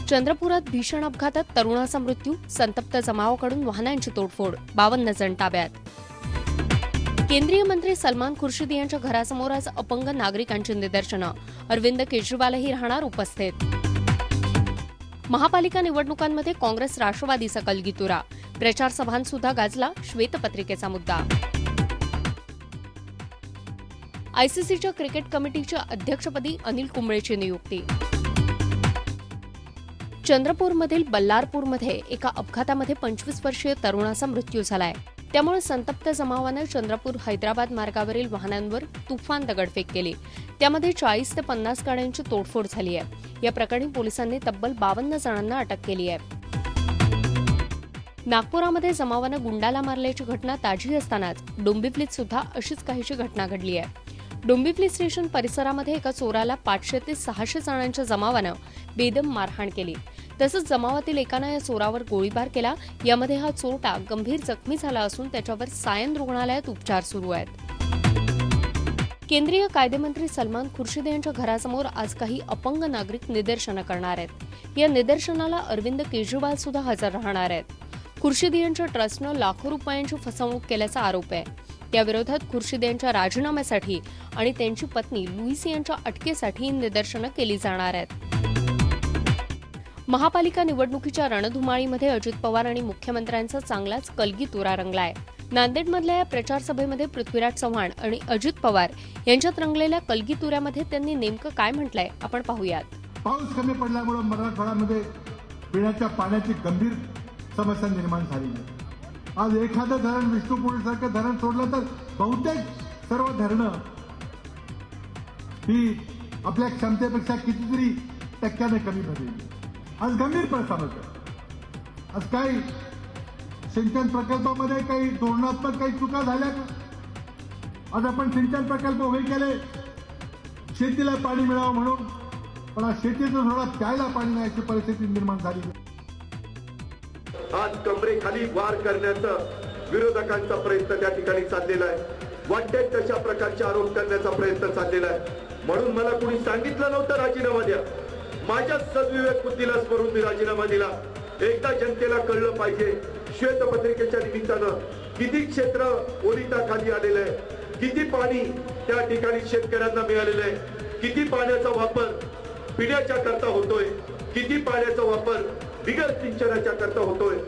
चंद्रपुरात भीषण अपघातात तरुणाचा मृत्यू, संतप्त जमावाकडून वाहनांची तोडफोड, 52 जण ताब्यात. केंद्रीय मंत्री सलमान खुर्शिद यांच्या घरासमोर आज अपंग नागरिकांची निदर्शनं, अरविंद केजरीवालही राहणार उपस्थित. महापालिका निवडणुकांमध्ये काँग्रेस राष्ट्रवादीचा कलगीतुरा, प्रचार सभांसुद्धा गाजला श्वेतपत्रिकेचा मुद्दा. आयसीसीच्या क्रिकेट कमिटीच्या अध्यक्षपदी अनिल कुंबळेची नियुक्ती. चंद्रपूरमधील बल्लारपूरमध्ये एका अपघातामध्ये 25 वर्षीय तरुणाचा मृत्यू झालाय. त्यामुळे संतप्त जमावानं चंद्रपूर हैदराबाद मार्गावरील वाहनांवर तुफान दगडफेक केली. त्यामध्ये 40 ते 50 गाड्यांची तोडफोड झाली आहे. या प्रकरणी पोलिसांनी तब्बल 52 जणांना अटक केली आहे. नागपुरामध्ये जमावानं गुंडाला मारल्याची घटना ताजी असतानाच डोंबिवलीत सुद्धा अशीच काहीशी घटना घडली आहे. डोंबिवली स्टेशन परिसरामध्ये एका चोराला 500 ते 600 जणांच्या जमावानं बेदम मारहाण केली. तसंच जमावातील एकानं या चोरावर गोळीबार केला. यामध्ये हा चोरटा गंभीर जखमी झाला असून त्याच्यावर सायन रुग्णालयात उपचार सुरू आहेत. केंद्रीय कायदेमंत्री सलमान खुर्शिद यांच्या घरासमोर आज काही अपंग नागरिक निदर्शनं करणार आहेत. या निदर्शनाला अरविंद केजरीवाल सुद्धा हजर राहणार आहेत. खुर्शिद यांच्या ट्रस्टनं लाखो रुपयांची फसवणूक केल्याचा आरोप आहे. त्याविरोधात खुर्शिद यांच्या राजीनाम्यासाठी आणि त्यांची पत्नी लुईस यांच्या अटकेसाठी निदर्शनं केली जाणार आहेत. महापालिका निवडणुकीच्या रणधुमाळीमध्ये अजित पवार आणि मुख्यमंत्र्यांचा चांगलाच कलगीतुरा रंगलाय. नांदेडमधल्या या प्रचार सभेमध्ये पृथ्वीराज चव्हाण आणि अजित पवार यांच्यात रंगलेल्या कलगीतुऱ्यामध्ये त्यांनी नेमकं काय म्हटलंय आपण पाहूयात. पाऊस कमी पडल्यामुळे मराठवाड्यामध्ये पिण्याच्या पाण्याची गंभीर समस्या निर्माण झाली आहे. आज एखादं धरण विष्णुपुरीसारखं धरण सोडलं तर बहुतेक सर्व धरणं ही आपल्या क्षमतेपेक्षा कितीतरी टक्क्याने कमी भरली. आज गंभीर समस्या. आज काही सिंचन प्रकल्पामध्ये काही धोरणात्मक काही चुका झाल्या का? आज आपण सिंचन प्रकल्प उभे केले शेतीला पाणी मिळावं म्हणून, पण आज शेतीचं थोडा प्यायला पाणी नाही अशी परिस्थिती निर्माण झाली. आज कमरेखाली वार करण्याचा विरोधकांचा प्रयत्न त्या ठिकाणी चाललेला आहे. वाटेल तशा प्रकारचे आरोप करण्याचा प्रयत्न चाललेला आहे. म्हणून मला कुणी सांगितलं नव्हतं राजीनामा द्या. माझ्या सद्विवेक बुद्धीला स्मरून मी राजीनामा दिला. एकदा जनतेला कळलं पाहिजे श्वेतपत्रिकेच्या निमित्तानं किती क्षेत्र ओलिताखाली आलेलं आहे, किती पाणी त्या ठिकाणी शेतकऱ्यांना मिळालेलं आहे, किती पाण्याचा वापर पिण्याच्या करता होतोय, किती पाण्याचा वापर बिगर सिंचनाच्या करता होतोय.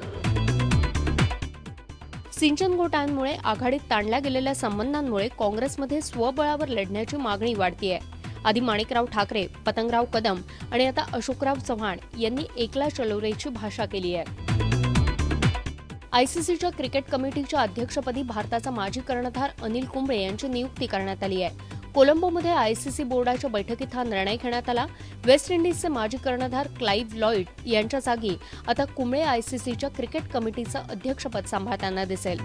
सिंचन घोटाळ्यांमुळे आघाडीत ताणल्या गेलेल्या संबंधांमुळे काँग्रेसमध्ये स्वबळावर लढण्याची मागणी वाढतीये. आधी माणिकराव ठाकरे, पतंगराव कदम आणि आता अशोकराव चव्हाण यांनी एकला चलो रेची भाषा केली आहे. आयसीसीच्या क्रिकेट कमिटीच्या अध्यक्षपदी भारताचा माजी कर्णधार अनिल कुंबळे यांची नियुक्ती करण्यात आली आहे. कोलंबोमध्ये आयसीसी बोर्डाच्या बैठकीत हा निर्णय घेण्यात आला. वेस्ट इंडिजचे माजी कर्णधार क्लाइव्ह लॉईड यांच्या जागी आता कुंबळे आयसीसीच्या क्रिकेट कमिटीचं अध्यक्षपद सांभाळताना दिसेल.